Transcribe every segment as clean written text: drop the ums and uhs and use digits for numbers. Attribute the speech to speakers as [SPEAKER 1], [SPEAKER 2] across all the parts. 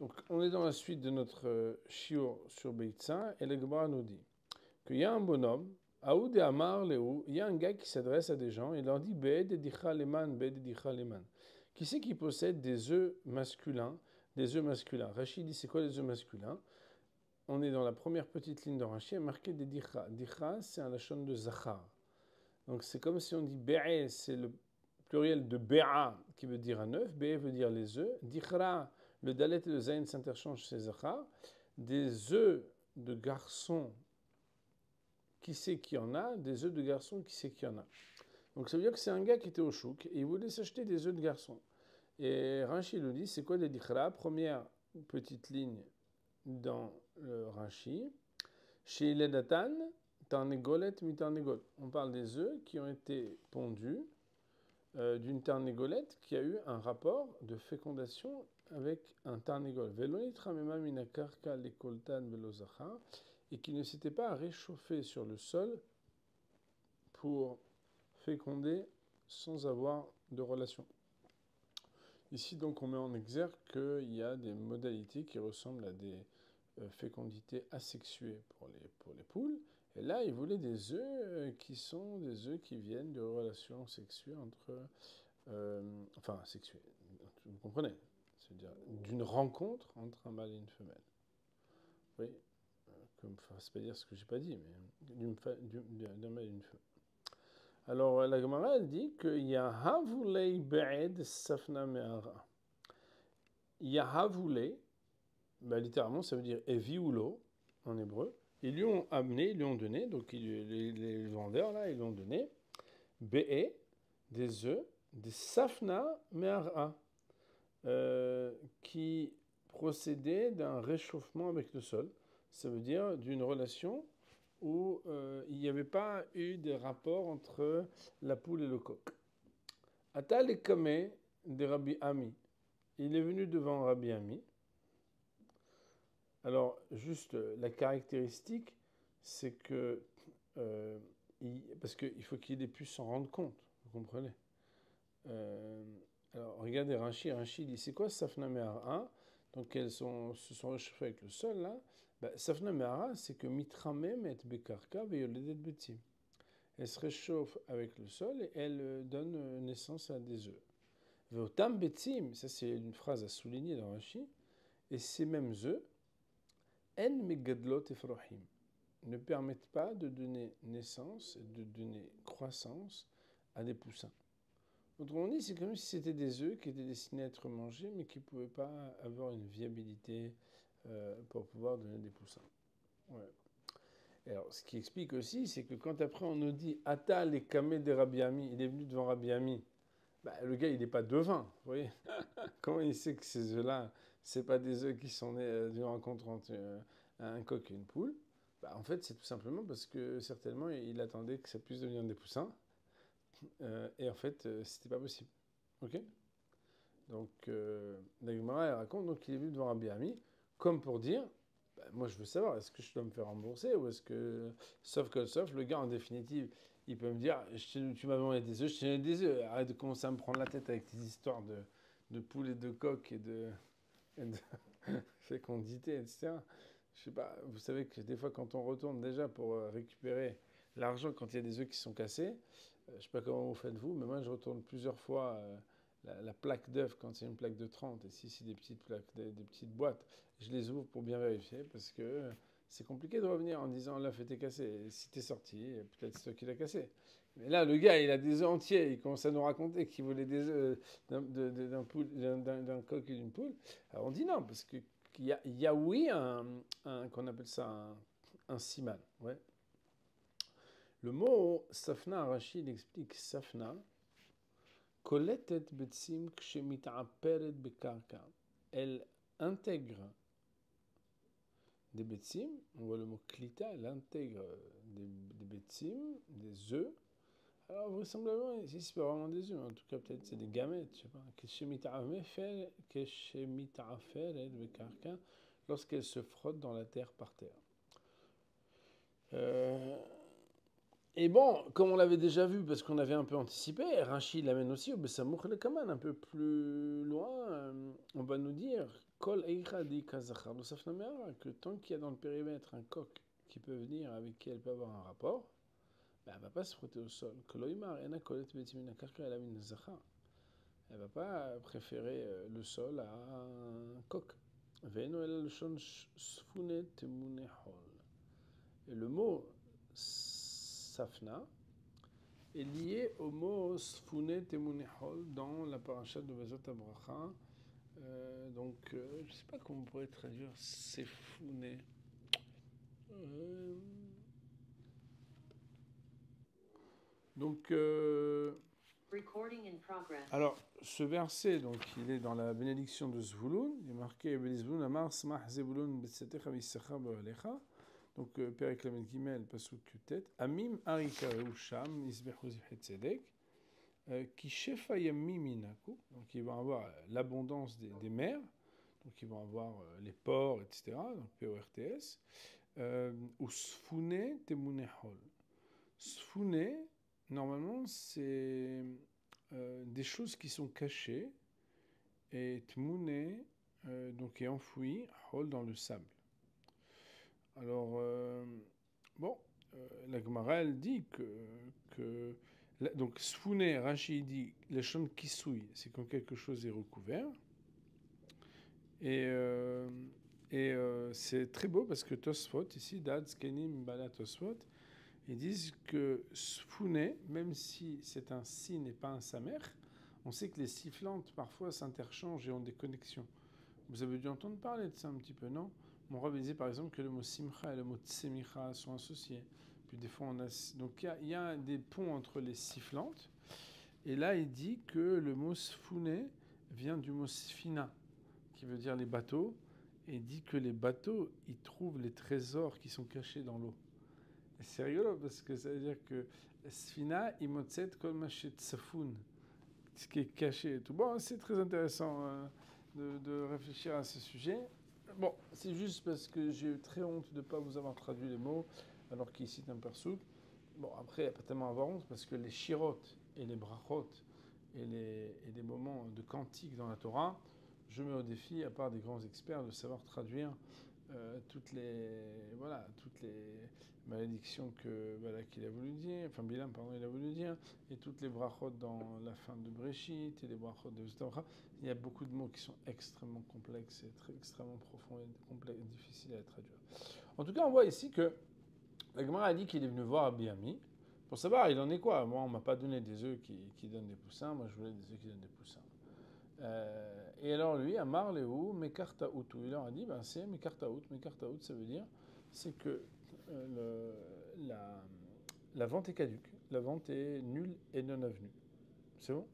[SPEAKER 1] Donc, on est dans la suite de notre shiur sur Beitza, et le Gemara nous dit qu'il y a un bonhomme, Aoud et Amar Léou, il y a un gars qui s'adresse à des gens et leur dit Be'ed edicha leman, Be'ed edicha leman. Qui c'est qui possède des œufs masculins? Des œufs masculins. Rachid dit c'est quoi les œufs masculins? On est dans la première petite ligne de Rachid, marqué des dicha. Dicha, c'est un lachon de zachar. Donc c'est comme si on dit Be'e, c'est le pluriel de Be'a, qui veut dire un œuf. Be'e veut dire les œufs. Dichra, le dalet et le zayn s'interchangent chez zachar. Des œufs de garçons, qui c'est qui en a? Des œufs de garçons, qui c'est qui en a? Donc ça veut dire que c'est un gars qui était au chouk et il voulait s'acheter des œufs de garçon. Et Rashi nous dit, c'est quoi les dichra? Première petite ligne dans le Rashi. Chez Ledatan, tarnégolet mitarnégol. On parle des œufs qui ont été pondus d'une tarnégolette qui a eu un rapport de fécondation avec un tarnégol. Velonitra mema minakarka lekoltan velozachar, et qui ne s'était pas réchauffé sur le sol pour féconder sans avoir de relation. Ici, donc, on met en exergue qu'il y a des modalités qui ressemblent à des fécondités asexuées pour les poules. Et là, il voulait des œufs qui sont des œufs qui viennent de relations sexuées entre... enfin, sexuées, vous comprenez? C'est-à-dire d'une rencontre entre un mâle et une femelle. Oui, comme, enfin, c'est pas dire ce que j'ai pas dit, mais d'un mâle et d'une femelle. Alors, la Gemara, elle dit qu'il y a Havulei Be'ed Safna Me'ara. Il y a Havulei, ben, littéralement, ça veut dire Eviulo, en hébreu. Ils lui ont amené, ils lui ont donné, donc les vendeurs, là, ils lui ont donné Be'e, des œufs, des Safna Me'ara, qui procédaient d'un réchauffement avec le sol. Ça veut dire d'une relation où il n'y avait pas eu de rapport entre la poule et le coq. Atal et Kameh de Rabbi Ami. Il est venu devant Rabbi Ami. Alors, juste la caractéristique, c'est que... parce qu'il faut qu'il ait pu s'en rendre compte, vous comprenez? Alors, regardez Rashi. Rashi dit, c'est quoi Safna Me'ara? Donc, elles se sont réchauffées avec le sol, là. Safna Me'ara, c'est que Mitramem et Bekarka veyoledet betim. Elle se réchauffe avec le sol et elle donne naissance à des œufs. Veotam betim, ça c'est une phrase à souligner dans Rashi, et ces mêmes œufs, en megadlot efrohim, ne permettent pas de donner naissance, de donner croissance à des poussins. Autrement dit, c'est comme si c'était des œufs qui étaient destinés à être mangés, mais qui ne pouvaient pas avoir une viabilité pour pouvoir donner des poussins. Ouais. Et alors, ce qui explique aussi, c'est que quand après on nous dit Atal et Kameh de Rabbi Ami, il est venu devant Rabbi Ami, le gars il n'est pas devin, vous voyez. Comment il sait que ces œufs-là, c'est pas des œufs qui sont nés d'une rencontre entre un coq et une poule? En fait, c'est tout simplement parce que certainement il attendait que ça puisse devenir des poussins. Et en fait, c'était pas possible. Ok? Donc, la Gemara, elle raconte donc, qu'il est venu devant Rabbi Ami, comme pour dire moi, je veux savoir, est-ce que je dois me faire rembourser ou est-ce que, sauf, le gars, en définitive, il peut me dire, tu m'as demandé des œufs, je te donne des œufs. Arrête de commencer à me prendre la tête avec tes histoires de poules et de coqs et de fécondité, etc. Je sais pas, vous savez que des fois, quand on retourne déjà pour récupérer l'argent quand il y a des œufs qui sont cassés, je sais pas comment vous faites vous, mais moi, je retourne plusieurs fois la plaque d'œuf quand c'est une plaque de 30, et si c'est des petites plaques, des petites boîtes, je les ouvre pour bien vérifier parce que c'est compliqué de revenir en disant l'œuf était cassé. Et si t'es sorti, peut-être c'est toi qui l'as cassé. Mais là, le gars, il a des œufs entiers, il commence à nous raconter qu'il voulait des œufs d'un coq et d'une poule. Alors on dit non, parce qu'il y a oui, qu'on appelle ça un siman. Ouais. Le mot safna, Rachid explique safna. Elle intègre des betsim, on voit le mot klita, elle intègre des betsim, des œufs. Alors vraisemblablement, ici c'est pas vraiment des œufs, en tout cas peut-être c'est des gamètes, je sais pas. Lorsqu'elle se frotte dans la terre par terre. Et bon, comme on l'avait déjà vu, parce qu'on avait un peu anticipé, Rachid l'amène aussi au Bessamouch le Kaman, un peu plus loin, on va nous dire Kol Eicha di Kazachar, que tant qu'il y a dans le périmètre un coq qui peut venir, avec qui elle peut avoir un rapport, ben, elle ne va pas se frotter au sol. Koloimar, Ena Kolet Betimina Karka, elle a une Zachar. Elle ne va pas préférer le sol à un coq. Veno el shon sfune temune hol. Et le mot safna est lié au mot sfune temune hol dans la paracha de Vezot Abracha. Donc, je ne sais pas comment on pourrait traduire sefune. Donc, alors, ce verset, donc, il est dans la bénédiction de Zvouloun. Il est marqué Zvouloun Amar Smach Zevulun Betsetecha Vissachar Be'alecha. Donc, Perek Lamed Gimel, Pasuk Kutet. Amim Arika Reusham Isbechu Zivhet Tzedek. Qui Shefa Yamim Minaku. Donc, ils vont avoir l'abondance des mers. Donc, ils vont avoir les ports, etc. Donc, PORTS. Ou Sfune Temunehol. Sfune, normalement, c'est des choses qui sont cachées, et Tmune, donc est enfoui, Hol dans le sable. Alors, la Gemara, elle dit que donc Sfune, Rashi dit, les chants qui souillent, c'est quand quelque chose est recouvert. Et c'est très beau parce que Tosfot, ici, Dad, Skenim, Bala Tosfot, ils disent que Sfune, même si c'est un si et pas un samer, on sait que les sifflantes parfois s'interchangent et ont des connexions. Vous avez dû entendre parler de ça un petit peu, non? Mon rabbin disait par exemple que le mot simcha et le mot tsemicha sont associés. Puis des fois on a... Donc il y a des ponts entre les sifflantes. Et là il dit que le mot sfune vient du mot sfina, qui veut dire les bateaux. Et il dit que les bateaux, ils trouvent les trésors qui sont cachés dans l'eau. Et c'est rigolo parce que ça veut dire que sfina imotset kol machet tsafun, ce qui est caché et tout. Bon, c'est très intéressant de réfléchir à ce sujet. Bon, c'est juste parce que j'ai eu très honte de ne pas vous avoir traduit les mots, alors qu'il cite un persouk. Bon, après, il n'y a pas tellement à avoir honte, parce que les shirot et les brachot et les moments de cantique dans la Torah, je mets au défi, à part des grands experts, de savoir traduire toutes les malédictions qu'il a voulu dire, enfin Bilam, pardon, il a voulu dire, et toutes les brachot dans la fin de Breshit et les brachot de Zetabracha. Il y a beaucoup de mots qui sont extrêmement complexes et extrêmement profonds et difficiles à traduire. En tout cas, on voit ici que la Gemara a dit qu'il est venu voir Rabbi Ami pour savoir il en est quoi. Moi, on ne m'a pas donné des œufs qui donnent des poussins, moi je voulais des œufs qui donnent des poussins. Et alors lui, Amar Léou, Mekartaout, il leur a dit, ben c'est Mekartaout. Mekartaout, ça veut dire, c'est que la vente est caduque, la vente est nulle et non avenue. C'est bon?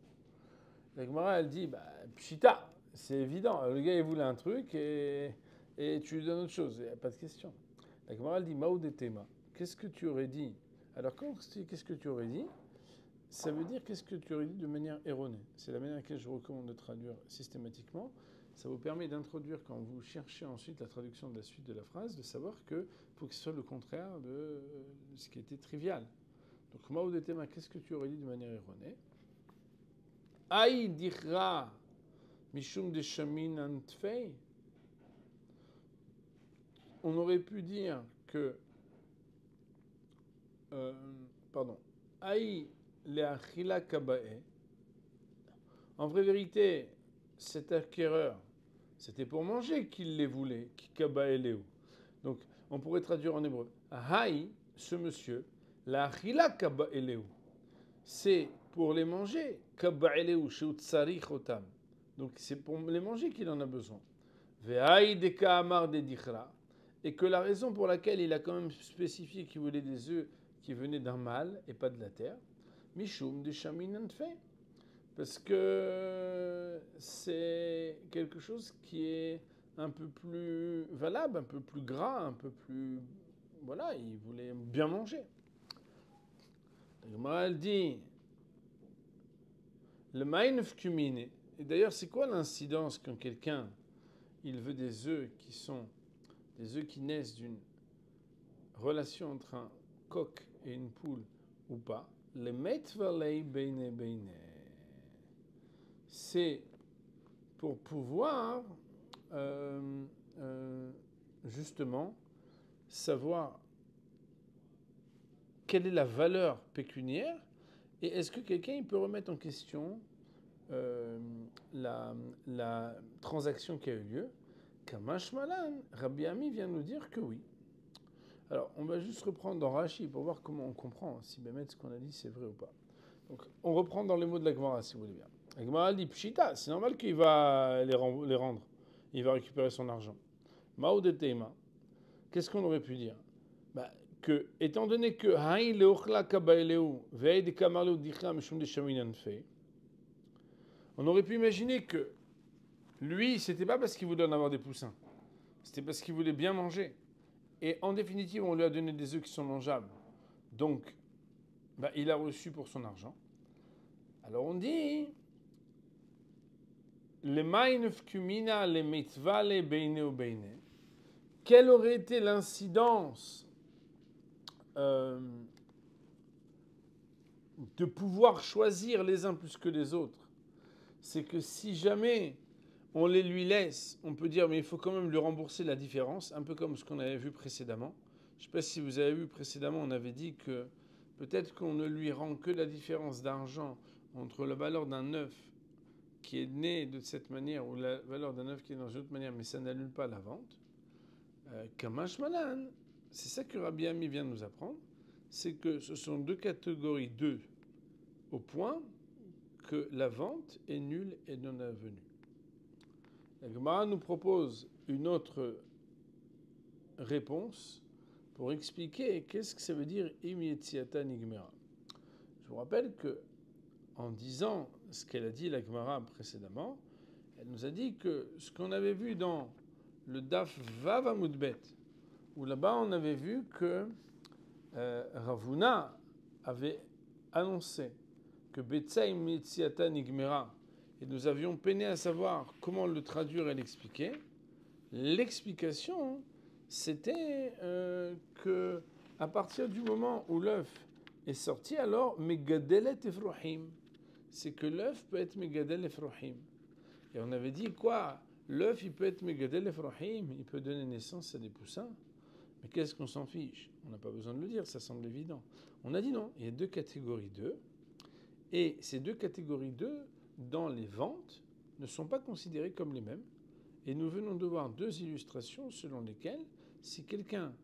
[SPEAKER 1] La Gemara, elle dit, pshita, c'est évident. Le gars, il voulait un truc et tu lui donnes autre chose. Il n'y a pas de question. La Gemara, elle dit, Maoudetema, qu'est-ce que tu aurais dit? Alors, quand on dit qu'est-ce que tu aurais dit, ça veut dire qu'est-ce que tu aurais dit de manière erronée. C'est la manière à laquelle je recommande de traduire systématiquement. Ça vous permet d'introduire, quand vous cherchez ensuite la traduction de la suite de la phrase, de savoir qu'il faut que ce soit le contraire de ce qui était trivial. Donc, Maoudetema, qu'est-ce que tu aurais dit de manière erronée? Aïe dira mishum de shamin antfei. On aurait pu dire que Aïe leachila kabae. En vraie vérité, cet acquéreur, c'était pour manger qu'il les voulait, qui kabae leu. Donc, on pourrait traduire en hébreu. Aïe, ce monsieur, leachila kabae leu. C'est pour les manger. Donc c'est pour les manger qu'il en a besoin. Et que la raison pour laquelle il a quand même spécifié qu'il voulait des œufs qui venaient d'un mâle et pas de la terre, Mishum de Shamin fait. Parce que c'est quelque chose qui est un peu plus valable, un peu plus gras, un peu plus... Voilà, il voulait bien manger. Elle dit... Le mainf cumine. Et d'ailleurs, c'est quoi l'incidence quand quelqu'un il veut des œufs qui sont des œufs qui naissent d'une relation entre un coq et une poule ou pas? Le metvalei beine beine. C'est pour pouvoir justement savoir quelle est la valeur pécuniaire et est-ce que quelqu'un il peut remettre en question la transaction qui a eu lieu. Kamash Malan, Rabbi Ami vient nous dire que oui. Alors, on va juste reprendre dans Rashi pour voir comment on comprend si Bémet ce qu'on a dit c'est vrai ou pas. Donc, on reprend dans les mots de la Gemara si vous voulez bien. La Gemara dit Pshita, c'est normal qu'il va les rendre. Il va récupérer son argent. Mao de Teima. Qu'est-ce qu'on aurait pu dire que, étant donné que Haï Leochla Kabaeleu, Veid Kamarleu Dicha Mishum de Shaminan fait, on aurait pu imaginer que lui, c'était pas parce qu'il voulait en avoir des poussins. C'était parce qu'il voulait bien manger. Et en définitive, on lui a donné des œufs qui sont mangeables. Donc, il a reçu pour son argent. Alors on dit les mainf kumina les mitva les beine ou beine. Quelle aurait été l'incidence de pouvoir choisir les uns plus que les autres? C'est que si jamais on les lui laisse, on peut dire mais il faut quand même lui rembourser la différence, un peu comme ce qu'on avait vu précédemment. Je ne sais pas si vous avez vu précédemment, on avait dit que peut-être qu'on ne lui rend que la différence d'argent entre la valeur d'un œuf qui est né de cette manière ou la valeur d'un œuf qui est dans une autre manière, mais ça n'annule pas la vente. Kamash Malan, c'est ça que Rabbi Ami vient nous apprendre, c'est que ce sont deux catégories d'œufs au point que la vente est nulle et non avenue. La Gemara nous propose une autre réponse pour expliquer qu'est-ce que ça veut dire Imyetziata Nigmera. Je vous rappelle que en disant ce qu'elle a dit la Gemara précédemment, elle nous a dit que ce qu'on avait vu dans le Daf Vav Amudbet, où là-bas on avait vu que Ravuna avait annoncé que Betsa Imyetziata Nigmera, et nous avions peiné à savoir comment le traduire et l'expliquer. L'explication, c'était que à partir du moment où l'œuf est sorti, alors Megadelet Efrohim, c'est que l'œuf peut être Megadel Efrohim. Et on avait dit quoi? L'œuf, il peut être Megadel Efrohim, il peut donner naissance à des poussins. Mais qu'est-ce qu'on s'en fiche? On n'a pas besoin de le dire, ça semble évident. On a dit non, il y a deux catégories d'œufs, et ces deux catégories d'œufs, dans les ventes, ne sont pas considérées comme les mêmes. Et nous venons de voir deux illustrations selon lesquelles, si quelqu'un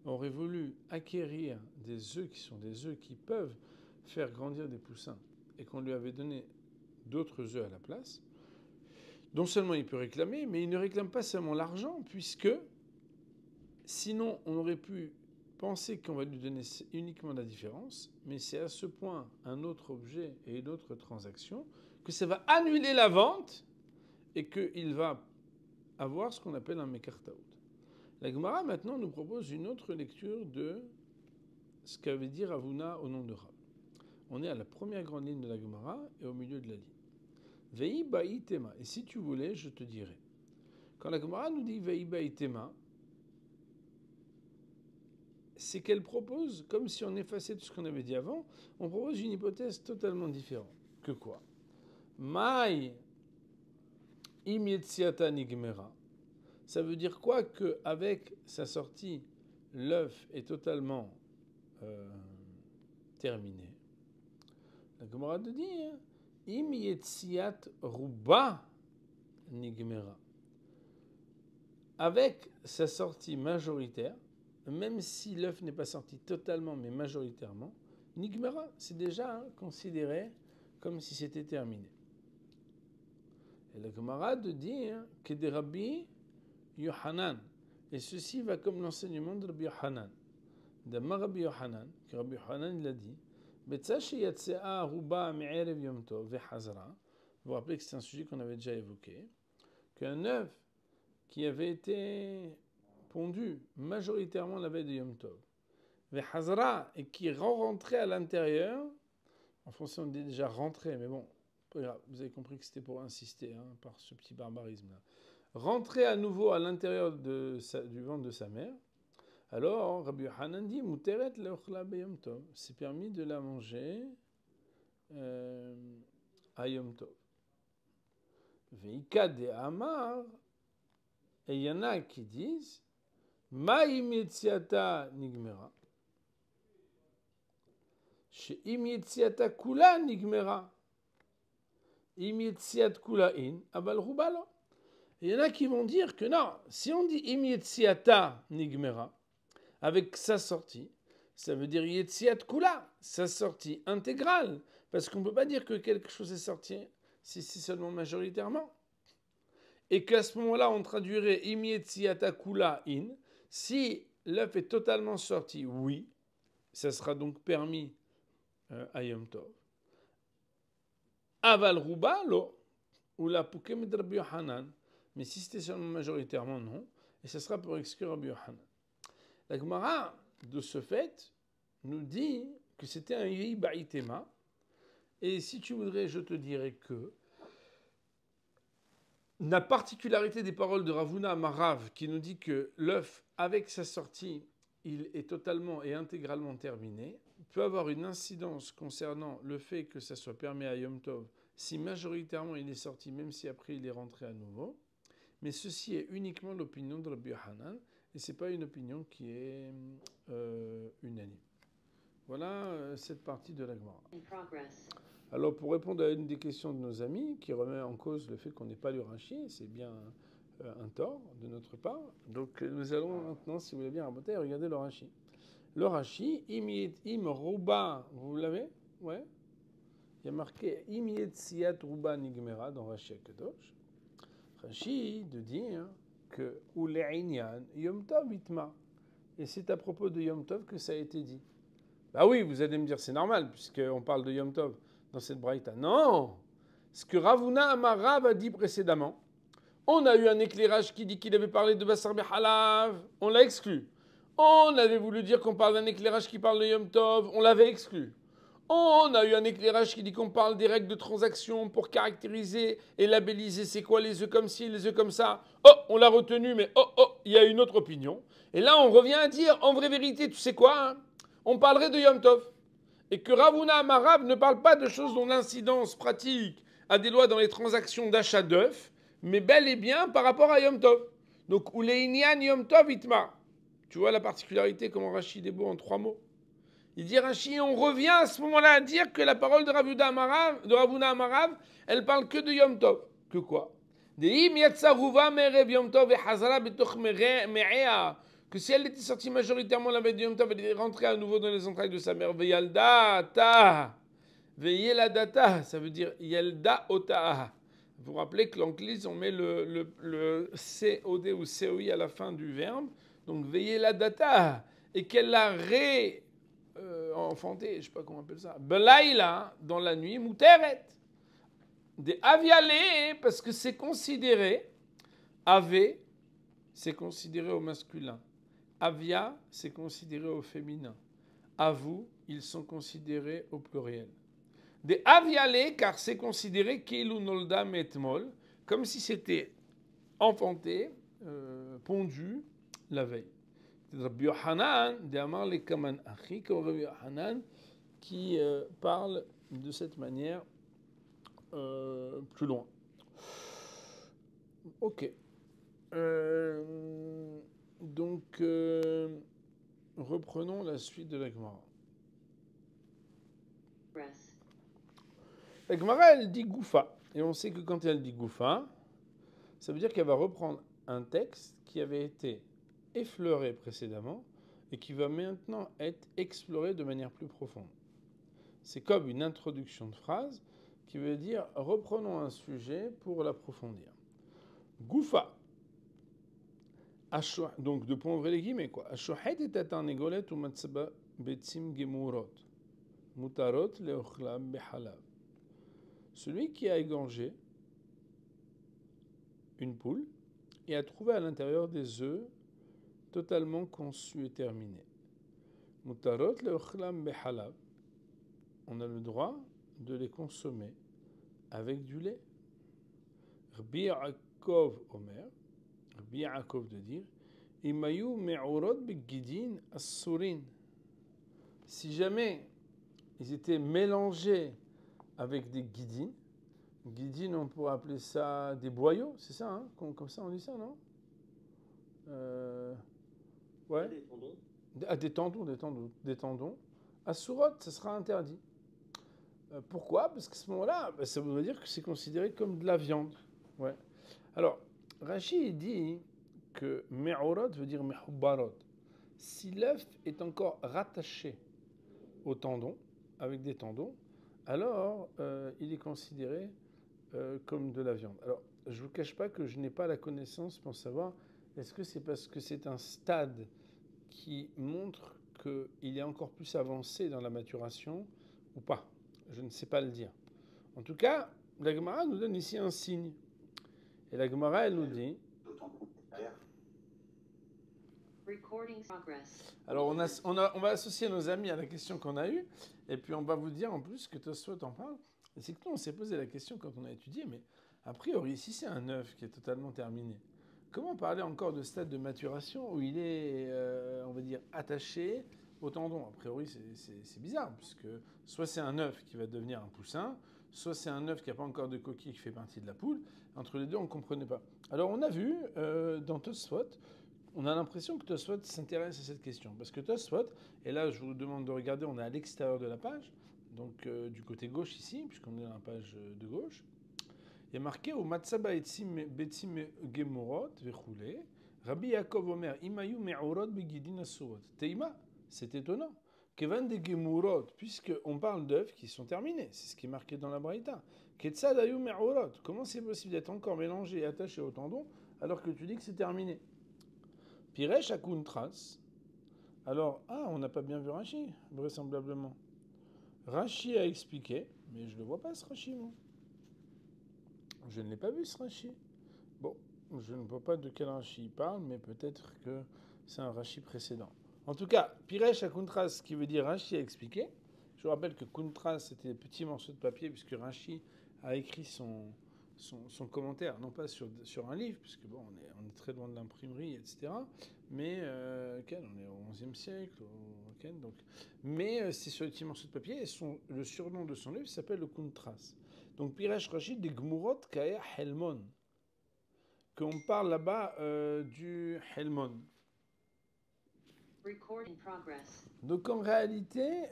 [SPEAKER 1] aurait voulu acquérir des œufs qui sont des œufs qui peuvent faire grandir des poussins et qu'on lui avait donné d'autres œufs à la place, non seulement il peut réclamer, mais il ne réclame pas seulement l'argent, puisque sinon on aurait pu penser qu'on va lui donner uniquement la différence, mais c'est à ce point un autre objet et une autre transaction que ça va annuler la vente et qu'il va avoir ce qu'on appelle un mekartaout. La Gemara maintenant nous propose une autre lecture de ce qu'avait dit Ravuna au nom de Rav. On est à la première grande ligne de la Gemara et au milieu de la ligne. Vei ba'i tema. Et si tu voulais, je te dirais. Quand la Gemara nous dit Vei ba'i tema, c'est qu'elle propose, comme si on effaçait tout ce qu'on avait dit avant, on propose une hypothèse totalement différente. Que quoi? Mai im yetziata nigmera. Ça veut dire quoi? Qu'avec sa sortie, l'œuf est totalement terminé. La Gemara te dit im yetziat ruba nigmera. Avec sa sortie majoritaire, même si l'œuf n'est pas sorti totalement, mais majoritairement, nigmera, c'est déjà considéré comme si c'était terminé. Et la Gemara te dit que des Rabbi Yohanan, et ceci va comme l'enseignement de Rabbi Yohanan. D'Amar Rabbi Yohanan, que Rabbi Yohanan il a dit, Betsa sheyatzea ruba me'erev yom tov vehazara. Vous vous rappelez que c'est un sujet qu'on avait déjà évoqué, qu'un œuf qui avait été pondu majoritairement la veille de Yom Tov, vehazara, et qui rentrait à l'intérieur, en français on dit déjà rentrer, mais bon, vous avez compris que c'était pour insister par ce petit barbarisme-là. Rentrer à nouveau à l'intérieur du ventre de sa mère, alors Rabbi Yohanan dit Muteret leochla beyom tov, c'est permis de la manger à Yom Tov. Veika de Amar Et il y en a qui disent Ma'im yetziata nigmera. She'im yetziata kula nigmera. Im yetziat kula in, abal ruba lo. Il y en a qui vont dire que non, si on dit im yetziata nigmera, avec sa sortie, ça veut dire yetziat kula, sa sortie intégrale. Parce qu'on ne peut pas dire que quelque chose est sorti si c'est seulement majoritairement. Et qu'à ce moment-là, on traduirait im yetziata kula in. Si l'œuf est totalement sorti, oui, ça sera donc permis à Yom Tov. Aval ruba lo, ou la poukem de Rabbi Yohanan. Mais si c'était seulement majoritairement, non. Et ce sera pour exclure Rabbi Yohanan. La Gemara, de ce fait, nous dit que c'était un Yehi Ba'itema. Et si tu voudrais, je te dirais que la particularité des paroles de Ravuna Amarav, qui nous dit que l'œuf, avec sa sortie, il est totalement et intégralement terminé, peut avoir une incidence concernant le fait que ça soit permis à Yom Tov, si majoritairement il est sorti, même si après il est rentré à nouveau. Mais ceci est uniquement l'opinion de Rabbi Yohanan, et ce n'est pas une opinion qui est unanime. Voilà cette partie de la Gemara. Alors pour répondre à une des questions de nos amis, qui remet en cause le fait qu'on n'ait pas lu Rashi, c'est bien un tort de notre part. Donc nous allons maintenant, si vous voulez bien, raboter, regarder le Rashi. Le Rashi, im ruba, vous l'avez? Ouais. Il y a marqué im yetziat ruba nigmera dans Rashi Akadosh. Rashi de dire que ou le'inyan Yom Tov itma. Et c'est à propos de Yom Tov que ça a été dit. Bah oui, vous allez me dire c'est normal puisqu'on parle de Yom Tov dans cette braïta. Non, ce que Ravuna Amarav a dit précédemment, on a eu un éclairage qui dit qu'il avait parlé de Basar Behalav, on l'a exclu. On avait voulu dire qu'on parle d'un éclairage qui parle de Yom Tov, on l'avait exclu. On a eu un éclairage qui dit qu'on parle des règles de transaction pour caractériser et labelliser c'est quoi les œufs comme ci, les œufs comme ça. Oh, on l'a retenu, mais il y a une autre opinion. Et là, on revient à dire, en vraie vérité, tu sais quoi, hein, on parlerait de Yom Tov. Et que Ravuna Amarav ne parle pas de choses dont l'incidence pratique a des lois dans les transactions d'achat d'œufs, mais bel et bien par rapport à Yom Tov. Donc, Uleinian Yom Tov Itma. Tu vois la particularité, comment Rachid est beau en 3 mots. Il dit Rashi, on revient à ce moment-là à dire que la parole de Ravuna Amarav, elle parle que de Yom Tov. Que quoi? Que si elle était sortie majoritairement la veille de Yom Tov, elle est rentrée à nouveau dans les entrailles de sa mère. Veyaldata. Veyeladata, ça veut dire Yelda Otaha. Vous vous rappelez que l'anglise, on met le COD ou COI à la fin du verbe. Donc Veyeladata. Et qu'elle l'a enfanté, je ne sais pas comment on appelle ça, Belaïla, dans la nuit, Mouteret. Des avialé, parce que c'est considéré, ave, c'est considéré au masculin. Avia, c'est considéré au féminin. Avou, ils sont considérés au pluriel. Des avialé, car c'est considéré keilu nolda metmol, comme si c'était enfanté, pondu, la veille. Rabbi Yohanan, d'Amar le Kaman Achi, comme Rabbi Yohanan, qui parle de cette manière plus loin. Ok. Donc, reprenons la suite de la Gemara. La Gemara, elle dit Goufa. Et on sait que quand elle dit Goufa, ça veut dire qu'elle va reprendre un texte qui avait été effleuré précédemment et qui va maintenant être exploré de manière plus profonde. C'est comme une introduction de phrase qui veut dire reprenons un sujet pour l'approfondir. Goufa. Donc, de point ouvrir les guillemets, quoi. Ashohet et atanegolet ou matzaba betsim gemurot. Mutarot leochlam behalav. Celui qui a égorgé une poule et a trouvé à l'intérieur des œufs totalement conçus et terminés. Mutarot leochlam behalav. On a le droit de les consommer avec du lait. Rabbi Yaakov Omer, Rabbi Yaakov de dire, Imayu me'urot begidin as-surin. Si jamais ils étaient mélangés avec des guidines, on pourrait appeler ça des boyaux, c'est ça, hein? Comme ça on dit ça, non? Ouais.
[SPEAKER 2] Des tendons.
[SPEAKER 1] Des tendons. À Sourot, ça sera interdit. Pourquoi? Parce qu'à ce moment-là, ça veut dire que c'est considéré comme de la viande. Ouais. Alors, Rachid dit que me'orot veut dire mehubbarot. Si l'œuf est encore rattaché au tendon, avec des tendons, alors il est considéré comme de la viande. Alors, je ne vous cache pas que je n'ai pas la connaissance pour savoir est-ce que c'est parce que c'est un stade qui montre qu'il est encore plus avancé dans la maturation ou pas. Je ne sais pas le dire. En tout cas, la Gemara nous donne ici un signe. Et la Gemara, elle nous dit... Alors, on va associer nos amis à la question qu'on a eue, et puis on va vous dire en plus que Tosfot en parle. Et c'est que nous, on s'est posé la question quand on a étudié, mais a priori, si c'est un œuf qui est totalement terminé, comment parler encore de stade de maturation où il est, on va dire, attaché au tendon? A priori, c'est bizarre, puisque soit c'est un œuf qui va devenir un poussin, soit c'est un œuf qui n'a pas encore de coquille qui fait partie de la poule. Entre les deux, on ne comprenait pas. Alors, on a vu dans Tosfot, on a l'impression que Tosfot s'intéresse à cette question. Parce que Tosfot, et là je vous demande de regarder, on est à l'extérieur de la page, donc du côté gauche ici, puisqu'on est dans la page de gauche, il y a marqué au Matzaba Betzim Gemorot Vechoule, Rabbi Yaakov Omer, Imayu Me'orot Begidin Asurot. Teima, c'est étonnant. Kevan de Gemurot, puisqu'on parle d'œufs qui sont terminés, c'est ce qui est marqué dans la Braïta. Ketzad Ayu Me'orot, comment c'est possible d'être encore mélangé et attaché au tendon alors que tu dis que c'est terminé? Piresh à Kuntras. Alors, on n'a pas bien vu Rashi, vraisemblablement. Rashi a expliqué, mais je ne le vois pas ce Rashi, moi. Je ne l'ai pas vu ce Rashi. Bon, je ne vois pas de quel Rashi il parle, mais peut-être que c'est un Rashi précédent. En tout cas, Piresh à Kuntras, qui veut dire Rashi a expliqué. Je vous rappelle que Kuntras, c'était des petits morceaux de papier, puisque Rashi a écrit son commentaire, non pas sur un livre, puisque bon, on est très loin de l'imprimerie, etc. Mais on est au XIe siècle, donc, mais c'est sur des petits morceaux de papier, et le surnom de son livre s'appelle le Kuntras. Donc Piresh Rashi des Gmurot Kaer Helmon, qu'on parle là-bas du Helmon. Donc en réalité,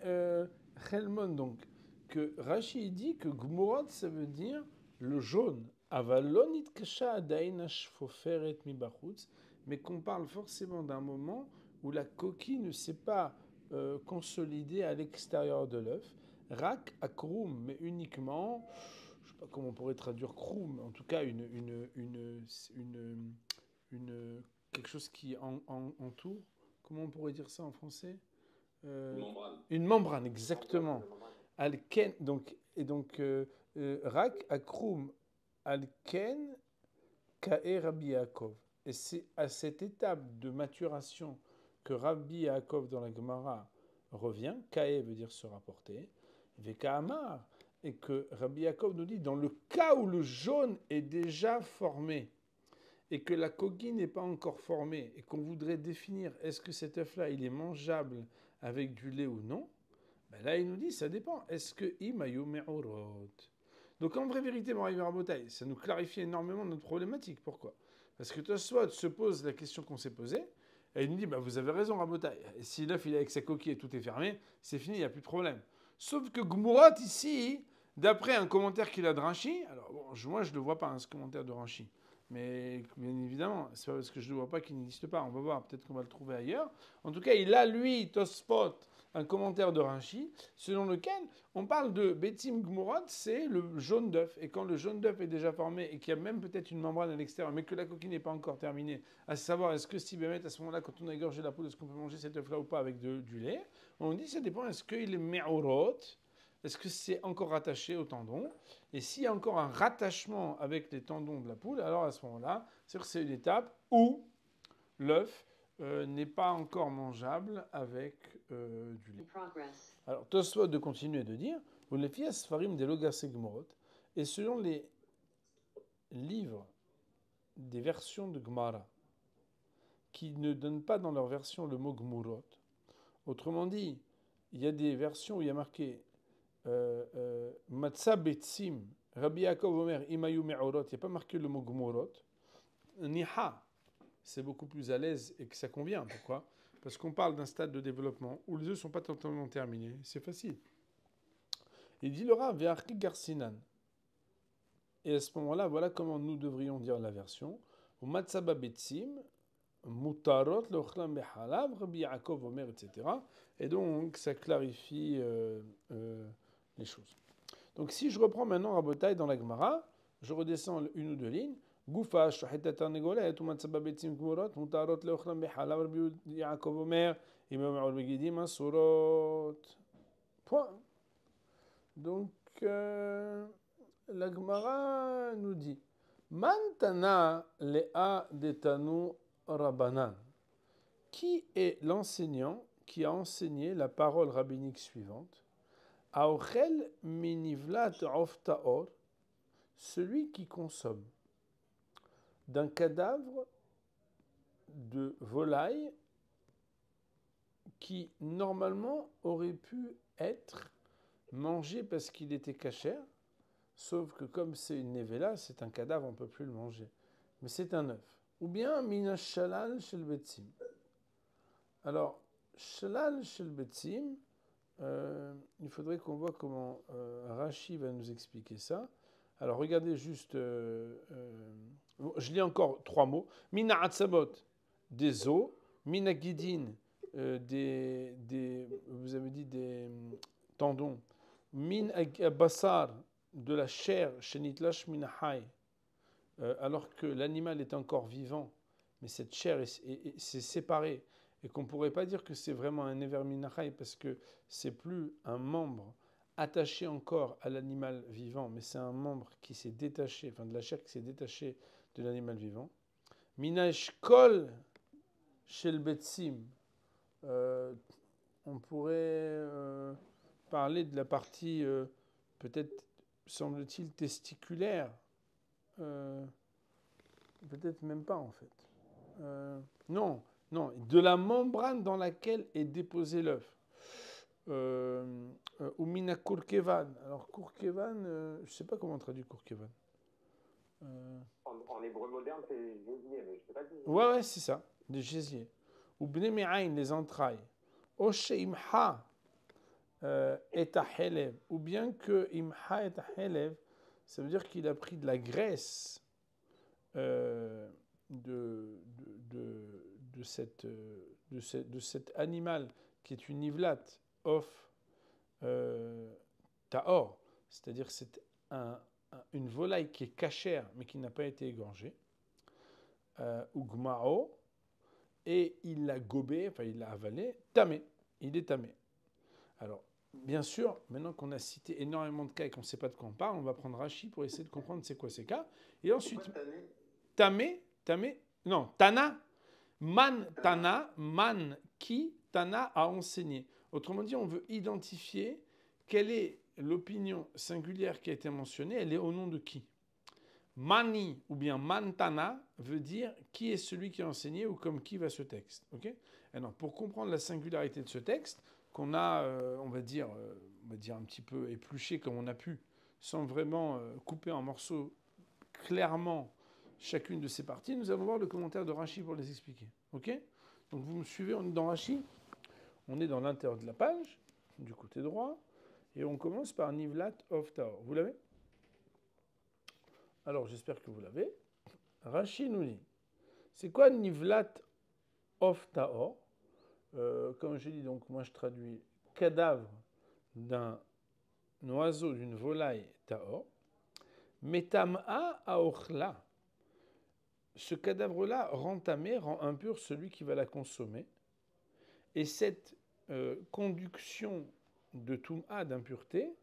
[SPEAKER 1] Helmon, donc, que Rashi dit que Gmurot, ça veut dire le jaune. Avalonit kasha adain shfoferet mibachutz, mais qu'on parle forcément d'un moment où la coquille ne s'est pas consolidée à l'extérieur de l'œuf. Rak akrum, mais uniquement, je ne sais pas comment on pourrait traduire krum, en tout cas quelque chose qui entoure. Comment on pourrait dire ça en français?
[SPEAKER 2] Une membrane.
[SPEAKER 1] Une membrane, exactement. Alken, Rak akrum alken kae Rabbi Yaakov. Et c'est à cette étape de maturation que Rabbi Yaakov dans la Gemara revient. Kae veut dire se rapporter. Veka Amar. Et que Rabbi Yaakov nous dit, dans le cas où le jaune est déjà formé, et que la coquille n'est pas encore formée, et qu'on voudrait définir est-ce que cet œuf-là, il est mangeable avec du lait ou non, ben là, il nous dit, ça dépend. Est-ce que imayu me'orot? Donc, en vraie vérité, Moraï Rabotai, ça nous clarifie énormément notre problématique. Pourquoi? Parce que Tosfot se pose la question qu'on s'est posée, et il nous dit, bah, vous avez raison, Rabotai. Et si l'œuf, il est avec sa coquille et tout est fermé, c'est fini, il n'y a plus de problème. Sauf que Gmurot, ici, d'après un commentaire qu'il a de Rashi, alors bon, moi, je ne le vois pas, hein, ce commentaire de Rashi. Mais bien évidemment, c'est pas parce que je ne le vois pas qu'il n'existe pas. On va voir, peut-être qu'on va le trouver ailleurs. En tout cas, il a, lui, Tosfot, un commentaire de Rashi, selon lequel on parle de Betim Gmurot, c'est le jaune d'œuf. Et quand le jaune d'œuf est déjà formé et qu'il y a même peut-être une membrane à l'extérieur, mais que la coquille n'est pas encore terminée, à savoir, est-ce que si Bémet, à ce moment-là, quand on a égorgé la poule, est-ce qu'on peut manger cet œuf-là ou pas avec du lait? On dit, ça dépend, est-ce qu'il est me'orot? Est-ce que c'est encore rattaché au tendon? Et s'il y a encore un rattachement avec les tendons de la poule, alors à ce moment-là, c'est une étape où l'œuf n'est pas encore mangeable avec du lait. Alors, Tosfot de continuer de dire, vous les fiez Sfarim des Logasé Gmorot, et selon les livres des versions de Gemara, qui ne donnent pas dans leur version le mot Gmurot, autrement dit, il y a des versions où il y a marqué Matzah Betzim, Rabbi Yaakov Omer, Imayu Me'orot, il n'y a pas marqué le mot Gmurot. Niha, c'est beaucoup plus à l'aise et que ça convient. Pourquoi? parce qu'on parle d'un stade de développement où les œufs ne sont pas totalement terminés. C'est facile. Il dit le Rav Ve'arki Garsinan. Et à ce moment-là, voilà comment nous devrions dire la version. Umatzaba Betsim, Mutarot, Lochlam Behalav, Rabbi Yaakov Omer, etc. Et donc, ça clarifie les choses. Donc, si je reprends maintenant Rabotai dans la Gemara, je redescends une ou deux lignes. Goufa, Shohetet Arnegolet, Umatzaba Betsim Gmurot, Mutarot, Lochlam Behalav, Rabbi Yaakov Omer, Imam Al-Begidim, Asurot. Point. Donc, la Gemara nous dit Mantana Lea Detanu Rabbanan. Qui est l'enseignant qui a enseigné la parole rabbinique suivante Aochel minivlat oftaor, celui qui consomme d'un cadavre de volaille qui normalement aurait pu être mangé parce qu'il était cachère, sauf que comme c'est une nevela, c'est un cadavre, on ne peut plus le manger. Mais c'est un œuf. Ou bien mina shalal shel betzim. Alors, shalal shel betzim, il faudrait qu'on voit comment Rashi va nous expliquer ça. Alors, regardez juste, je lis encore trois mots. Mina atzabot, des os. Mina gidin, vous avez dit des tendons. Min basar, de la chair, shenitlash min hay, alors que l'animal est encore vivant, mais cette chair s'est séparée, et qu'on ne pourrait pas dire que c'est vraiment un ever min hay, parce que c'est plus un membre attaché encore à l'animal vivant, mais c'est un membre qui s'est détaché, enfin de la chair qui s'est détachée de l'animal vivant. Mina eshkol shel betsim, on pourrait parler de la partie peut-être, semble-t-il, testiculaire. Peut-être même pas en fait. Non, de la membrane dans laquelle est déposé l'œuf. Ou mina kurkevan. Alors kurkevan, je ne sais pas comment on traduit kurkevan.
[SPEAKER 2] En hébreu moderne, c'est gésier, mais je ne sais pas si...
[SPEAKER 1] Ouais, c'est ça, des gésiers. Ou bneme'ain, les entrailles. Osheimha. Et helev, ou bien que imha et helev, ça veut dire qu'il a pris de la graisse de cet animal qui est une nivlate of taor, c'est-à-dire c'est une volaille qui est cachère mais qui n'a pas été égorgée, ou gmao, et il l'a gobé, enfin il l'a avalé, tamé, il est tamé. Alors, bien sûr, maintenant qu'on a cité énormément de cas et qu'on ne sait pas de quoi on parle, on va prendre Rashi pour essayer de comprendre c'est quoi ces cas. Et ensuite, Tamé, non, Tana, Man qui Tana a enseigné. Autrement dit, on veut identifier quelle est l'opinion singulière qui a été mentionnée, elle est au nom de qui. Mani ou bien Mantana veut dire qui est celui qui a enseigné ou comme qui va ce texte. Okay. Alors, pour comprendre la singularité de ce texte, qu'on a, on va dire un petit peu épluché comme on a pu, sans vraiment couper en morceaux clairement chacune de ces parties, nous allons voir le commentaire de Rashi pour les expliquer. Ok. Donc vous me suivez, on est dans Rashi, on est dans l'intérieur de la page, du côté droit, et on commence par Nivlat of Taor. Vous l'avez ? Alors j'espère que vous l'avez. Rashi nous dit, c'est quoi Nivlat of Taor ? Comme je dis, donc moi je traduis cadavre d'un oiseau, d'une volaille Taor. Metam'a aochla. Ce cadavre-là rend tamé, rend impur celui qui va la consommer. Et cette conduction de tum'a, d'impureté,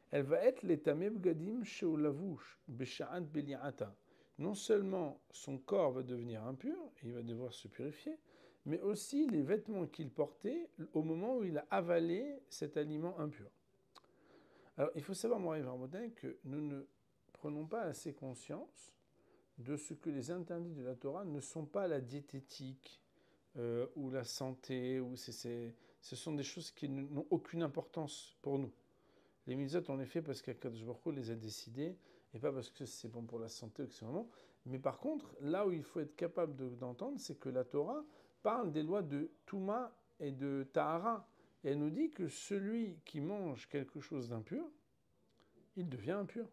[SPEAKER 1] elle va être les tamé bgadim sheolavouch besha'at beli'ata. Non seulement son corps va devenir impur, et il va devoir se purifier, mais aussi les vêtements qu'il portait au moment où il a avalé cet aliment impur. Alors, il faut savoir, Moray Varmodin, que nous ne prenons pas assez conscience de ce que les interdits de la Torah ne sont pas la diététique ou la santé, ou ce sont des choses qui n'ont aucune importance pour nous. Les mitzvot, on les fait parce qu'Akadosh Baruch Hu les a décidés, et pas parce que c'est bon pour la santé ou que c'est vraiment. Mais par contre, là où il faut être capable d'entendre, c'est que la Torah parle des lois de Touma et de Tahara. Et elle nous dit que celui qui mange quelque chose d'impur, il devient impur.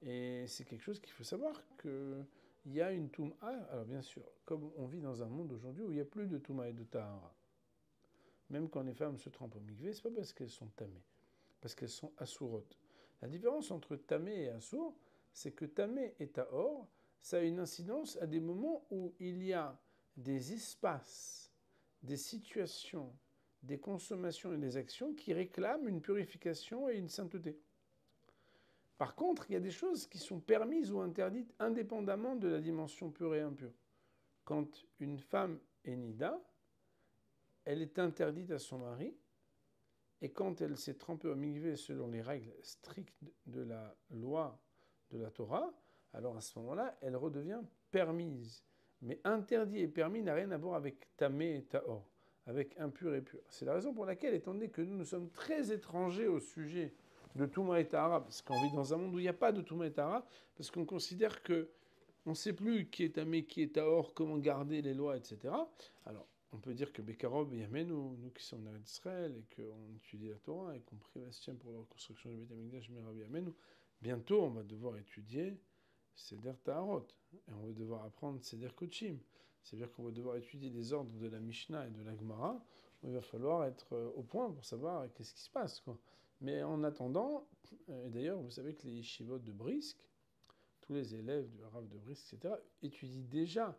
[SPEAKER 1] Et c'est quelque chose qu'il faut savoir, qu'il y a une Touma. Alors bien sûr, comme on vit dans un monde aujourd'hui où il n'y a plus de Touma et de Tahara, même quand les femmes se trempent au mikvé, ce n'est pas parce qu'elles sont tamées, parce qu'elles sont asourotes. La différence entre tamé et assour, c'est que tamé et tahor, ça a une incidence à des moments où il y a des espaces, des situations, des consommations et des actions qui réclament une purification et une sainteté. Par contre, il y a des choses qui sont permises ou interdites indépendamment de la dimension pure et impure. Quand une femme est nida, elle est interdite à son mari, et quand elle s'est trempée au mikvé selon les règles strictes de la loi de la Torah, alors à ce moment-là, elle redevient permise. Mais interdit et permis n'a rien à voir avec tamé et tahor, avec impur et pur. C'est la raison pour laquelle, étant donné que nous sommes très étrangers au sujet de Touma et Tahara, parce qu'on vit dans un monde où il n'y a pas de Touma et Tahara, parce qu'on considère que on ne sait plus qui est tamé, qui est tahor, comment garder les lois, etc. Alors, on peut dire que Bekarov et Yamenu, nous qui sommes en Israël et qu'on étudie la Torah et qu'on prie Bastien pour la reconstruction du Beth Amikdash, Merav Yamenu, bientôt on va devoir étudier Seder Taharot et on va devoir apprendre Seder Kochim. C'est-à-dire qu'on va devoir étudier les ordres de la Mishnah et de la Gemara, où il va falloir être au point pour savoir qu'est-ce qui se passe, quoi. Mais en attendant, et d'ailleurs vous savez que les yeshivot de Brisk, tous les élèves du Rav de Brisk, etc., étudient déjà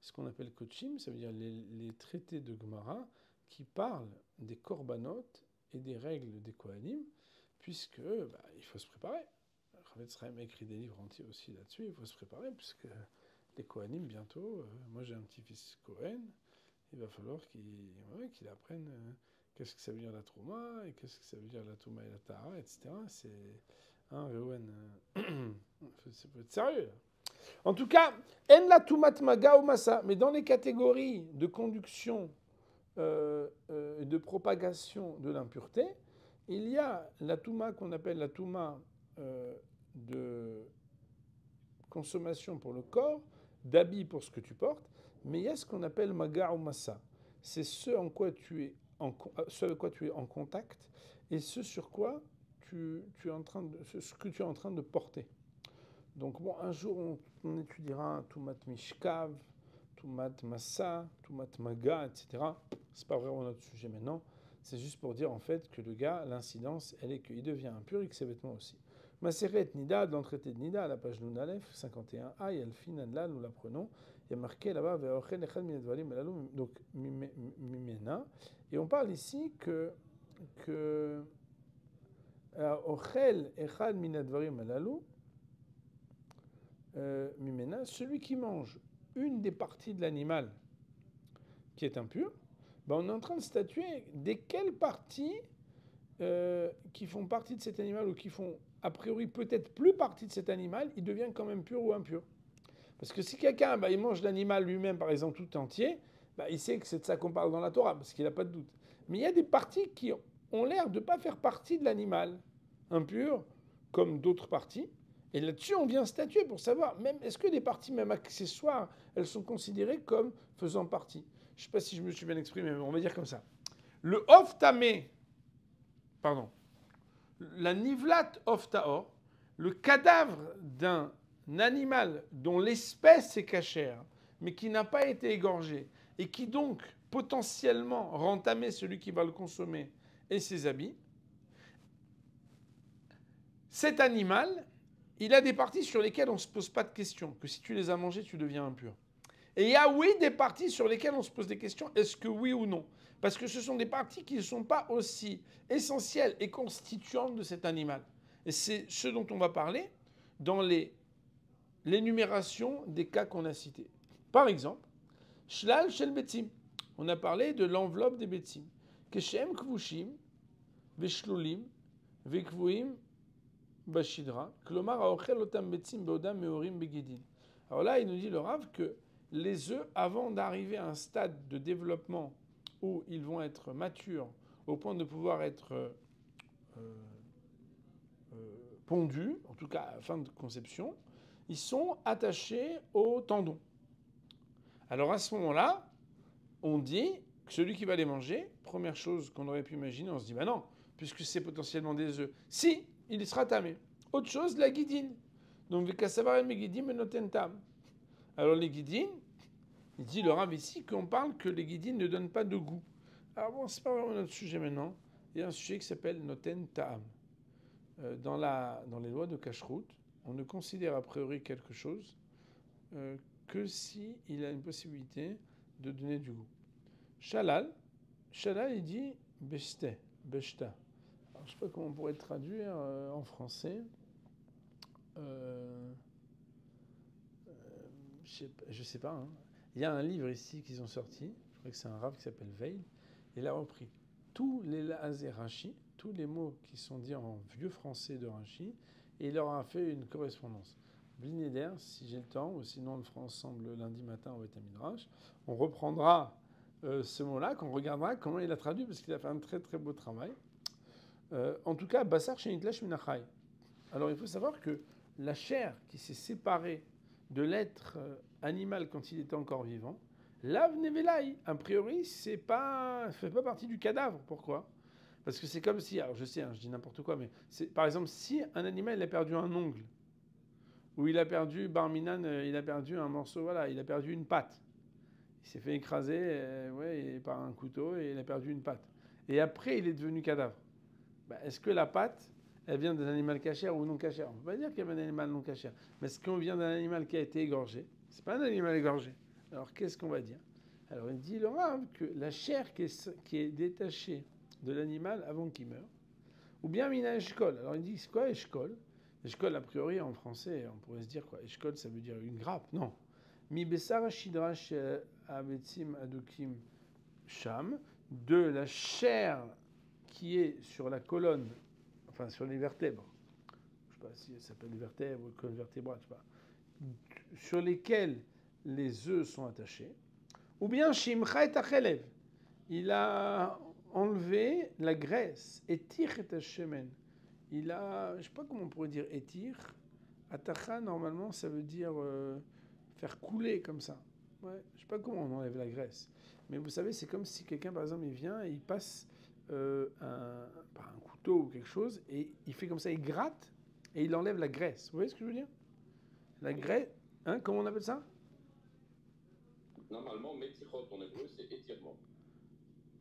[SPEAKER 1] ce qu'on appelle Kochim, ça veut dire les traités de Gemara qui parlent des korbanot et des règles des Kohanim, puisque il faut se préparer. Rav Sraim a écrit des livres entiers aussi là-dessus, il faut se préparer, puisque les Kohanim, bientôt, moi j'ai un petit-fils Kohen, il va falloir qu'il apprenne qu'est-ce que ça veut dire la Trouma, et qu'est-ce que ça veut dire la Touma et la Tahara, etc. C'est un Réouen, ça peut être sérieux, là. En tout cas, en la tumat maga ou massa, mais dans les catégories de conduction et de propagation de l'impureté, il y a la touma qu'on appelle la touma de consommation pour le corps, d'habits pour ce que tu portes, mais il y a ce qu'on appelle maga ou massa. C'est ce avec quoi tu es en contact et ce sur quoi ce que tu es en train de porter. Donc bon, un jour on étudiera Tumat Mishkav, Tumat Massa, Tumat Maga, etc. C'est pas vraiment notre sujet maintenant. C'est juste pour dire en fait que le gars, l'incidence, elle est qu'il devient impur et que ses vêtements aussi. Maseret Nida, dans le traité de Nida, à la page Nunalef, 51a, et Alfinan là, nous l'apprenons. Il y a marqué là-bas, donc Mimena. Et on parle ici que Ochel Echad Minadvarim Alalou, Mimena, celui qui mange une des parties de l'animal qui est impure, on est en train de statuer desquelles parties qui font partie de cet animal ou qui font a priori peut-être plus partie de cet animal, il devient quand même pur ou impur. Parce que si quelqu'un il mange l'animal lui-même, par exemple, tout entier, il sait que c'est de ça qu'on parle dans la Torah, parce qu'il n'a pas de doute. Mais il y a des parties qui ont l'air de ne pas faire partie de l'animal impur, comme d'autres parties. Et là-dessus, on vient statuer pour savoir, même est-ce que les parties même accessoires, elles sont considérées comme faisant partie. Je ne sais pas si je me suis bien exprimé, mais on va dire comme ça. Le oftamé, la nivlat oftaor, le cadavre d'un animal dont l'espèce est cachère, mais qui n'a pas été égorgé, et qui donc potentiellement rend tamé celui qui va le consommer et ses habits, cet animal, il a des parties sur lesquelles on ne se pose pas de questions, que si tu les as mangées, tu deviens impur. Et il y a, oui, des parties sur lesquelles on se pose des questions, est-ce que oui ou non? Parce que ce sont des parties qui ne sont pas aussi essentielles et constituantes de cet animal. Et c'est ce dont on va parler dans l'énumération des cas qu'on a cités. Par exemple, Shlal Shel Betzim. On a parlé de l'enveloppe des Betzim. Keshem Kvushim, Veshlulim, Vekvuim, Bashidra, Klomar Aochel Otam Betzim Beodam Meorim Begedin. Alors là, il nous dit le Rav que les œufs, avant d'arriver à un stade de développement où ils vont être matures, au point de pouvoir être pondus, en tout cas à la fin de conception, ils sont attachés au tendon. Alors à ce moment-là, on dit que celui qui va les manger, première chose qu'on aurait pu imaginer, on se dit, bah non, puisque c'est potentiellement des œufs. Si, il sera tamé. Autre chose, la guidine. Donc, le kassavar et megidim et noten tam. Alors, les guidines, il dit le Rav ici qu'on parle que les guidines ne donnent pas de goût. Alors bon, c'est pas vraiment notre sujet maintenant. Il y a un sujet qui s'appelle noten ta'am. Dans les lois de Kashrut, on ne considère a priori quelque chose que si il a une possibilité de donner du goût. Shalal, il dit beshta. Alors, je sais pas comment on pourrait traduire en français. Je sais pas. Hein. Il y a un livre ici qu'ils ont sorti, je crois que c'est un Rav qui s'appelle Veil, il a repris tous les lazés Rashi, tous les mots qui sont dits en vieux français de Rashi, et il leur a fait une correspondance. Blinéder, si j'ai le temps, ou sinon on le fera ensemble lundi matin au Beth Midrash, on reprendra ce mot-là, qu'on regardera comment il a traduit, parce qu'il a fait un très très beau travail. En tout cas, Bassar Shenitlash Minachai. Alors il faut savoir que la chair qui s'est séparée de l'être animal quand il était encore vivant, l'ave nevelai, a priori, ça ne fait pas partie du cadavre. Pourquoi ? Parce que c'est comme si, alors je sais, je dis n'importe quoi, mais par exemple, si un animal il a perdu un ongle, ou il a perdu, Barminan, il a perdu un morceau, voilà, il a perdu une patte. Il s'est fait écraser par un couteau et il a perdu une patte. Et après, il est devenu cadavre. Est-ce que la patte, elle vient d'un animal cachère ou non cachère? On ne peut pas dire qu'il y avait un animal non cachère. Mais est-ce qu'on vient d'un animal qui a été égorgé? Ce n'est pas un animal égorgé. Alors qu'est-ce qu'on va dire? Alors il dit le Rav que la chair qui est détachée de l'animal avant qu'il meure, ou bien mina eshkol. Alors il dit c'est quoi eshkol? Eshkol, a priori en français, on pourrait se dire quoi? Eshkol, ça veut dire une grappe. Non. Mi besar shidrash abetzim adukim sham, de la chair qui est sur la colonne, enfin sur les vertèbres, je ne sais pas si ça s'appelle les vertèbres ou colonne vertébrale, je ne sais pas, sur lesquelles les œufs sont attachés, ou bien shimcha et achelev, il a enlevé la graisse, etir et hashemen, il a, je ne sais pas comment on pourrait dire etir, atacha normalement ça veut dire faire couler comme ça, ouais, je ne sais pas comment on enlève la graisse, mais vous savez c'est comme si quelqu'un par exemple il vient et il passe par un couteau ou quelque chose, et il fait comme ça, il gratte, et il enlève la graisse. Vous voyez ce que je veux dire? La graisse, hein, comment on appelle ça?
[SPEAKER 3] Normalement, metichot en hébreu, c'est étirement.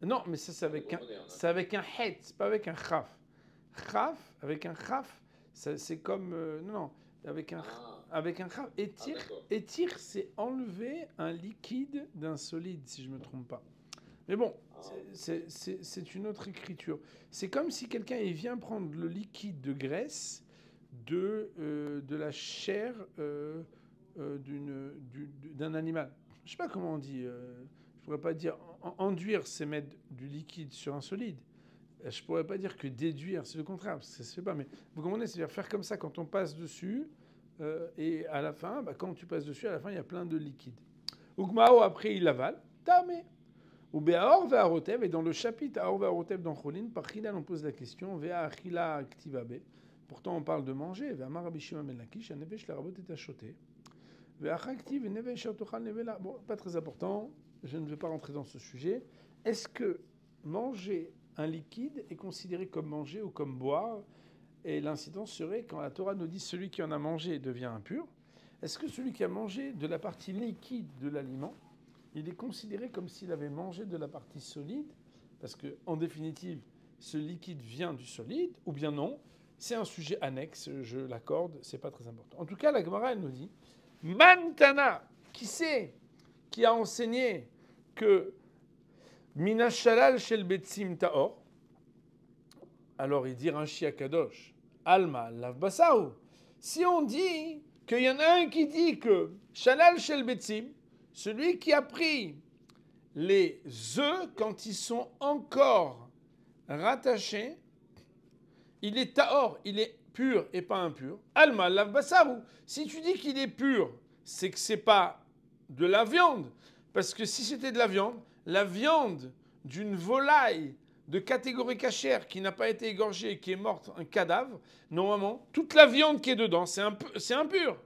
[SPEAKER 1] Non, mais ça, c'est avec un het, c'est pas avec un chaf. Chaf, avec un chaf, c'est comme... non, avec un chaf. Étir, c'est enlever un liquide d'un solide, si je ne me trompe pas. Mais bon, c'est une autre écriture. C'est comme si quelqu'un vient prendre le liquide de graisse de la chair d'un animal. Je ne sais pas comment on dit. Je ne pourrais pas dire... Enduire, c'est mettre du liquide sur un solide. Je ne pourrais pas dire que déduire, c'est le contraire, parce que ça ne se fait pas. Mais vous comprenez, c'est-à-dire faire comme ça quand on passe dessus, et à la fin, quand tu passes dessus, à la fin, il y a plein de liquide. Ugmao, après, il avale. Tamé. Ou Be'aor ve'arotev, et dans le chapitre Aor ve'arotev dans Cholin, par Chilal, on pose la question, Ve'achila activabe. Pourtant, on parle de manger. Ve'amar Rabbi Shimon ben Lakish, Hanevesh l'arabot et achoté. Ve'achaktiv, Nevesh artochal nevela. Bon, pas très important, je ne vais pas rentrer dans ce sujet. Est-ce que manger un liquide est considéré comme manger ou comme boire? Et l'incidence serait, quand la Torah nous dit celui qui en a mangé devient impur, est-ce que celui qui a mangé de la partie liquide de l'aliment, il est considéré comme s'il avait mangé de la partie solide, parce qu'en définitive, ce liquide vient du solide, ou bien non? C'est un sujet annexe, je l'accorde, c'est pas très important. En tout cas, la Gemara, elle nous dit, Mantana, qui a enseigné que Mina Shalal Shel Betsim Taor, alors il dit Rashi Akadosh, Alma Lav Basaou. Si on dit qu'il y en a un qui dit que Shalal Shel Betsim, celui qui a pris les œufs quand ils sont encore rattachés, il est taor, il est pur et pas impur. Alma lav basarou. Si tu dis qu'il est pur, c'est que c'est pas de la viande. Parce que si c'était de la viande d'une volaille de catégorie cachère qui n'a pas été égorgée, qui est morte, un cadavre, normalement, toute la viande qui est dedans, c'est impur.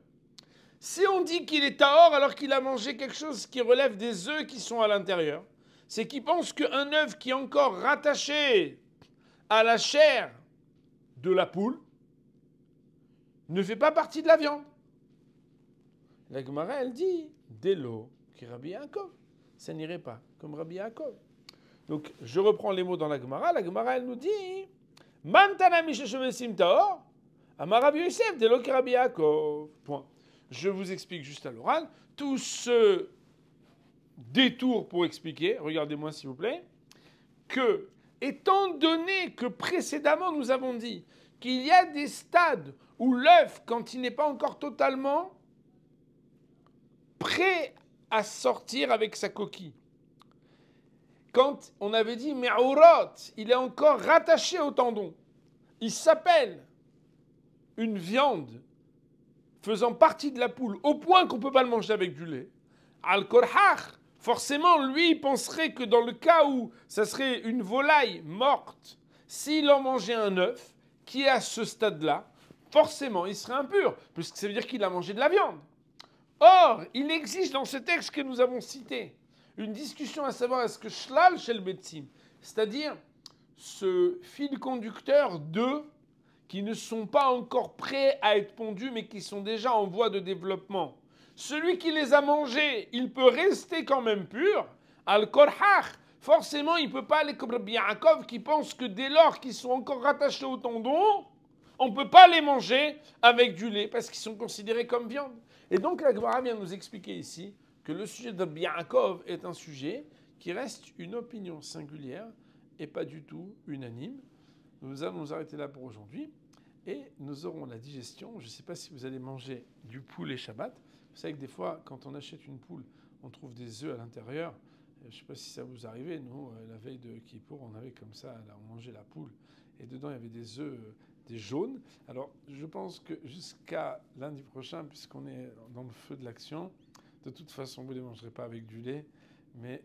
[SPEAKER 1] Si on dit qu'il est tahor alors qu'il a mangé quelque chose qui relève des œufs qui sont à l'intérieur, c'est qu'ils pensent qu'un œuf qui est encore rattaché à la chair de la poule ne fait pas partie de la viande. La Gemara, elle dit, dès l'eau, qui Rabbi Yaakov, ça n'irait pas, comme Rabbi Yaakov. Donc, je reprends les mots dans la Gemara, elle nous dit, Mantana Misheshemesim Taor, Amar Rabbi Yosef, dès l'eau qui Rabbi Yaakov. Point. Je vous explique juste à l'oral, tout ce détour pour expliquer, regardez-moi s'il vous plaît, que, étant donné que précédemment nous avons dit qu'il y a des stades où l'œuf, quand il n'est pas encore totalement prêt à sortir avec sa coquille, quand on avait dit Me'urot, il est encore rattaché au tendon, il s'appelle une viande faisant partie de la poule au point qu'on ne peut pas le manger avec du lait, Al-Korhach, forcément, lui, il penserait que dans le cas où ça serait une volaille morte, s'il en mangeait un œuf, qui est à ce stade-là, forcément, il serait impur, puisque ça veut dire qu'il a mangé de la viande. Or, il existe dans ce texte que nous avons cité une discussion à savoir est-ce que shlal shel betzim, c'est-à-dire ce fil conducteur d'œufs qui ne sont pas encore prêts à être pondus, mais qui sont déjà en voie de développement. Celui qui les a mangés, il peut rester quand même pur. Al-Korhach, forcément, il ne peut pas aller comme Rabbi Yaakov qui pense que dès lors qu'ils sont encore rattachés au tendon, on ne peut pas les manger avec du lait parce qu'ils sont considérés comme viande. Et donc la Gemara vient nous expliquer ici que le sujet de Rabbi Yaakov est un sujet qui reste une opinion singulière et pas du tout unanime. Nous allons nous arrêter là pour aujourd'hui et nous aurons la digestion. Je ne sais pas si vous allez manger du poulet Shabbat. Vous savez que des fois, quand on achète une poule, on trouve des œufs à l'intérieur. Je ne sais pas si ça vous arrivait. Nous, la veille de Kippour, on avait comme ça, là, on mangeait la poule. Et dedans, il y avait des œufs, des jaunes. Alors, je pense que jusqu'à lundi prochain, puisqu'on est dans le feu de l'action, de toute façon, vous ne les mangerez pas avec du lait. Mais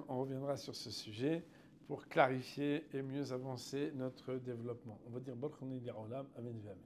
[SPEAKER 1] on reviendra sur ce sujet pour clarifier et mieux avancer notre développement. On va dire Baruch Olam, Amen.